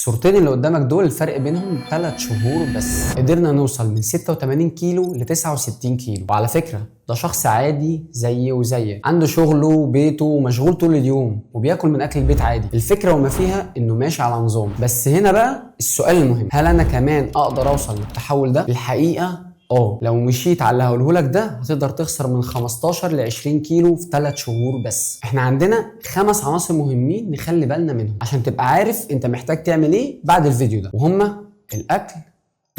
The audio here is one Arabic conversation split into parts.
الصورتين اللي قدامك دول الفرق بينهم 3 شهور بس. قدرنا نوصل من 86 كيلو ل 69 كيلو. وعلى فكرة ده شخص عادي زيي وزيك، عنده شغله وبيته ومشغول طول اليوم وبياكل من اكل البيت عادي. الفكرة وما فيها انه ماشي على نظام. بس هنا بقى السؤال المهم، هل انا كمان اقدر اوصل للتحول ده؟ الحقيقة لو مشيت على اللي هقولهولك ده هتقدر تخسر من 15 ل 20 كيلو في 3 شهور بس. احنا عندنا 5 عناصر مهمين نخلي بالنا منهم عشان تبقى عارف انت محتاج تعمل ايه بعد الفيديو ده، وهما الاكل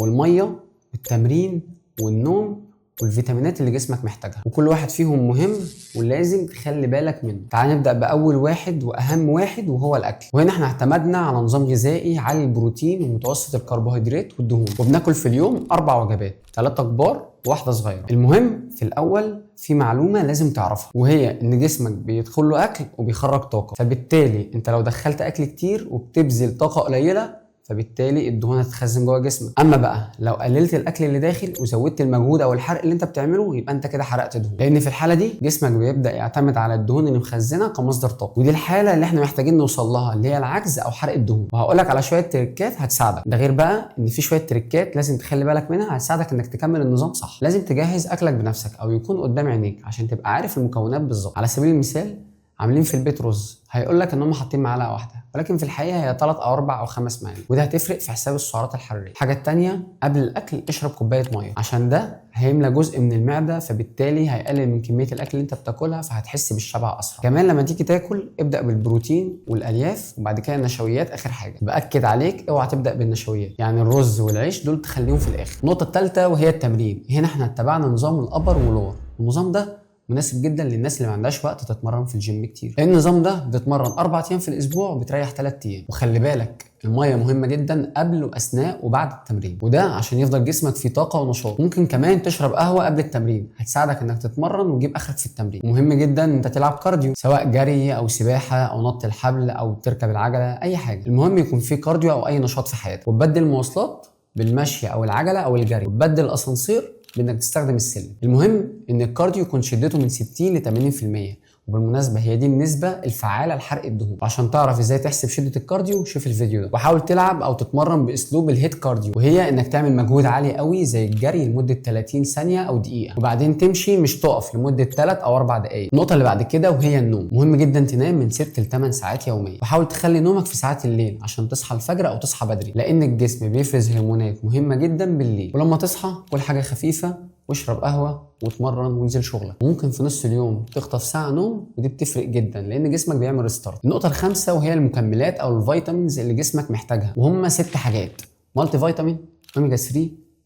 والميه والتمرين والنوم والفيتامينات اللي جسمك محتاجها، وكل واحد فيهم مهم ولازم تخلي بالك منه. تعال نبدأ بأول واحد وأهم واحد وهو الأكل. وهنا احنا اعتمدنا على نظام غذائي عالي البروتين ومتوسط الكربوهيدرات والدهون، وبناكل في اليوم 4 وجبات، 3 كبار وواحدة صغيرة. المهم في الأول في معلومة لازم تعرفها، وهي إن جسمك بيدخل له أكل وبيخرج طاقة، فبالتالي أنت لو دخلت أكل كتير وبتبذل طاقة قليلة فبالتالي الدهون هتتخزن جوه جسمك. اما بقى لو قللت الاكل اللي داخل وزودت المجهود او الحرق اللي انت بتعمله يبقى انت كده حرقت دهون، لان في الحاله دي جسمك بيبدا يعتمد على الدهون اللي مخزنه كمصدر طاقه، ودي الحاله اللي احنا محتاجين نوصل لها اللي هي العجز او حرق الدهون. وهقول لك على شويه تريكات هتساعدك. ده غير بقى ان في شويه تريكات لازم تخلي بالك منها هتساعدك انك تكمل النظام صح. لازم تجهز اكلك بنفسك او يكون قدام عينيك عشان تبقى عارف المكونات بالظبط. على سبيل المثال عاملين في البيت رز، هيقول لك ان هم حاطين معلقه واحده، ولكن في الحقيقه هي 3 أو 4 أو 5 معالق، وده هتفرق في حساب السعرات الحراريه. الحاجه الثانيه قبل الاكل اشرب كوبايه ميه، عشان ده هيملى جزء من المعده، فبالتالي هيقلل من كميه الاكل اللي انت بتاكلها فهتحس بالشبع اسرع. كمان لما تيجي تاكل ابدا بالبروتين والالياف وبعد كده النشويات اخر حاجه. باكد عليك اوعى تبدا بالنشويات، يعني الرز والعيش دول تخليهم في الاخر. النقطه الثالثه وهي التمرين. هنا احنا اتبعنا نظام الابر واللور. النظام ده مناسب جدا للناس اللي ما عندهاش وقت تتمرن في الجيم كتير، لان النظام ده بتتمرن 4 ايام في الاسبوع وبتريح 3 ايام. وخلي بالك الميه مهمه جدا قبل واثناء وبعد التمرين، وده عشان يفضل جسمك فيه طاقه ونشاط. ممكن كمان تشرب قهوه قبل التمرين، هتساعدك انك تتمرن وتجيب اخرك في التمرين. مهم جدا ان انت تلعب كارديو، سواء جري او سباحه او نط الحبل او تركب العجله، اي حاجه. المهم يكون فيه كارديو او اي نشاط في حياتك، وتبدل المواصلات بالمشي او العجله او الجري، وتبدل الاسانسير بانك تستخدم السلم. المهم ان الكارديو يكون شدته من 60 ل 80%، وبالمناسبه هي دي النسبه الفعاله لحرق الدهون. عشان تعرف ازاي تحسب شده الكارديو شوف الفيديو ده، وحاول تلعب او تتمرن باسلوب الهيت كارديو، وهي انك تعمل مجهود عالي قوي زي الجري لمده 30 ثانيه او دقيقه، وبعدين تمشي مش تقف لمده 3 أو 4 دقائق. النقطه اللي بعد كده وهي النوم. مهم جدا تنام من 6 ل 8 ساعات يوميا، وحاول تخلي نومك في ساعات الليل عشان تصحى الفجر او تصحى بدري، لان الجسم بيفرز هرمونات مهمه جدا بالليل. ولما تصحى كل حاجه خفيفه واشرب قهوه واتمرن وانزل شغلك. ممكن في نص اليوم تخطف ساعه نوم، ودي بتفرق جدا لان جسمك بيعمل ريستارت. النقطه الخامسه وهي المكملات او الفيتامينز اللي جسمك محتاجها، وهم 6 حاجات: مالتي فيتامين، اوميجا 3،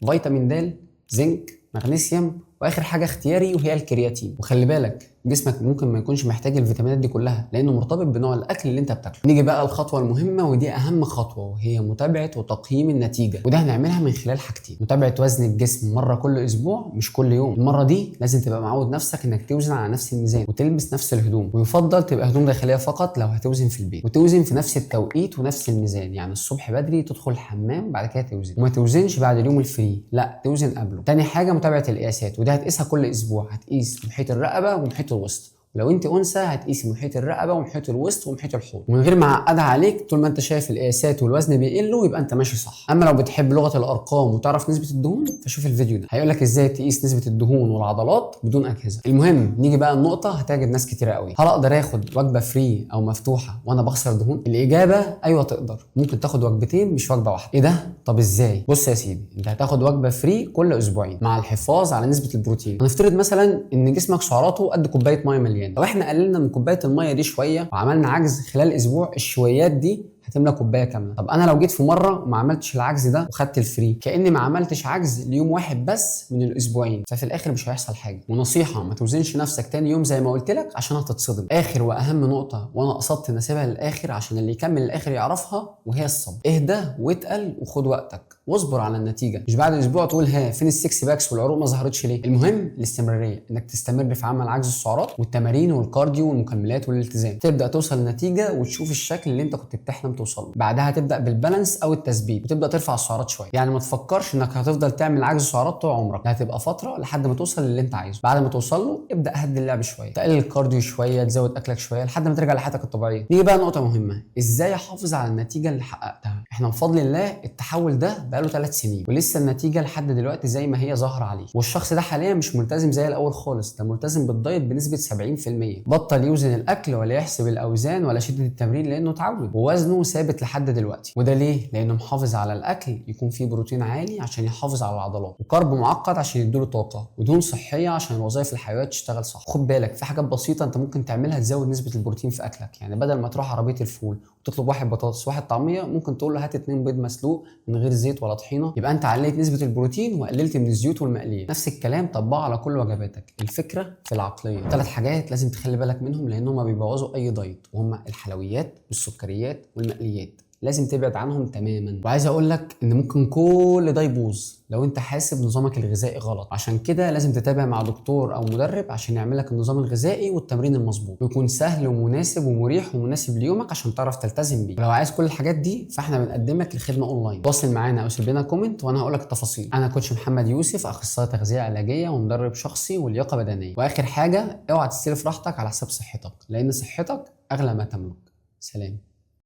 فيتامين د، زنك، مغنيسيوم، واخر حاجه اختياري وهي الكرياتين. وخلي بالك جسمك ممكن ما يكونش محتاج الفيتامينات دي كلها لانه مرتبط بنوع الاكل اللي انت بتاكله. نيجي بقى الخطوه المهمه ودي اهم خطوه، وهي متابعه وتقييم النتيجه. وده هنعملها من خلال حاجتين: متابعه وزن الجسم مره كل اسبوع مش كل يوم. المره دي لازم تبقى معود نفسك انك توزن على نفس الميزان وتلبس نفس الهدوم، ويفضل تبقى هدوم داخليه فقط لو هتوزن في البيت، وتوزن في نفس التوقيت ونفس الميزان، يعني الصبح بدري تدخل الحمام بعد كده توزن، وما توزنش بعد اليوم الفري، لا توزن قبله. تاني حاجه متابعه القياسات، وده هتقيسها كل اسبوع. هتقيس محيط الرقبه ومحيط الوسط، ولو انت انثى هتقيسي محيط الرقبه ومحيط الوسط ومحيط الحوض. ومن غير ما اعقدها عليك، طول ما انت شايف القياسات والوزن بيقلوا يبقى انت ماشي صح. اما لو بتحب لغه الارقام وتعرف نسبه الدهون فشوف الفيديو ده، هيقول لك ازاي تقيس نسبه الدهون والعضلات بدون اجهزه. المهم نيجي بقى النقطه هتعجب ناس كتيره قوي: هل اقدر اخد وجبه فري او مفتوحه وانا بخسر دهون؟ الاجابه ايوه تقدر. ممكن تاخد وجبتين مش وجبه واحده. ايه ده؟ طب ازاي؟ بص يا سيدي، انت هتاخد وجبه فري كل اسبوعين مع الحفاظ على نسبه البروتين. هنفترض مثلا ان جسمك سعراته قد كوبايه ميه مليان، لو احنا قللنا من كوبايه الميه دي شويه وعملنا عجز خلال اسبوع، الشويات دي هتملى كوبايه كامله. طب انا لو جيت في مره وما عملتش العجز ده وخدت الفري، كاني ما عملتش عجز ليوم واحد بس من الاسبوعين، ففي الاخر مش هيحصل حاجه. ونصيحه: ما توزنش نفسك تاني يوم زي ما قلت لك عشان هتتصدم. اخر واهم نقطه وانا قصدت نسيبها للاخر عشان اللي يكمل الاخر يعرفها، وهي الصبر. اهدى واتقل وخد وقتك واصبر على النتيجه، مش بعد اسبوع تقول ها فين السكس باكس والعروق ما ظهرتش ليه. المهم الاستمراريه، انك تستمر في عمل عجز السعرات والتمارين والكارديو والمكملات والالتزام، تبدا توصل لنتيجه وتشوف الشكل اللي انت كنت بتحلم توصل له. بعدها تبدا بالبالانس او التثبيت وتبدا ترفع السعرات شويه. يعني ما تفكرش انك هتفضل تعمل عجز سعرات طول عمرك، هتبقى فتره لحد ما توصل للي انت عايزه. بعد ما توصل له ابدا هدي اللعب شويه، تقلل الكارديو شويه، تزود اكلك شويه لحد ما ترجع لحياتك الطبيعيه. نيجي بقى نقطه مهمه: ازاي احافظ على النتيجه اللي حققتها؟ احنا بفضل الله التحول ده بقاله 3 سنين ولسه النتيجه لحد دلوقتي زي ما هي ظاهره عليه، والشخص ده حاليا مش ملتزم زي الاول خالص، ده ملتزم بالدايت بنسبه 70%. بطل يوزن الاكل ولا يحسب الاوزان ولا شده التمرين لانه اتعود، ووزنه ثابت لحد دلوقتي. وده ليه؟ لانه محافظ على الاكل يكون فيه بروتين عالي عشان يحافظ على العضلات، وكارب معقد عشان يديله طاقه، ودهون صحيه عشان الوظائف الحيويه تشتغل صح. خد بالك في حاجات بسيطه انت ممكن تعملها تزود نسبه البروتين في اكلك، يعني بدل ما تروح عربيه الفول وتطلب واحد بطاطس واحد طعميه، ممكن تقول له هات 2 بيض مسلوق من غير زيت ولا طحينه، يبقى انت عليت نسبه البروتين وقللت من الزيوت والمقليات. نفس الكلام طبقه على كل وجباتك. الفكره في العقليه. 3 حاجات لازم تخلي بالك منهم لانهم بيبوظوا اي دايت، وهم الحلويات والسكريات والمقليات، لازم تبعد عنهم تماما. وعايز اقول لك ان ممكن كل ده يبوظ لو انت حاسب نظامك الغذائي غلط، عشان كده لازم تتابع مع دكتور او مدرب عشان يعمل لك النظام الغذائي والتمرين المظبوط، ويكون سهل ومناسب ومريح ومناسب ليومك عشان تعرف تلتزم بيه. ولو عايز كل الحاجات دي فاحنا بنقدم لك الخدمه اونلاين. تواصل معانا او سيب لنا كومنت وانا هقول لك التفاصيل. انا كوتش محمد يوسف، اخصائي تغذيه علاجيه ومدرب شخصي ولياقه بدنيه. واخر حاجه اوعى تستلف راحتك على حساب صحتك، لان صحتك اغلى ما تملك. سلام.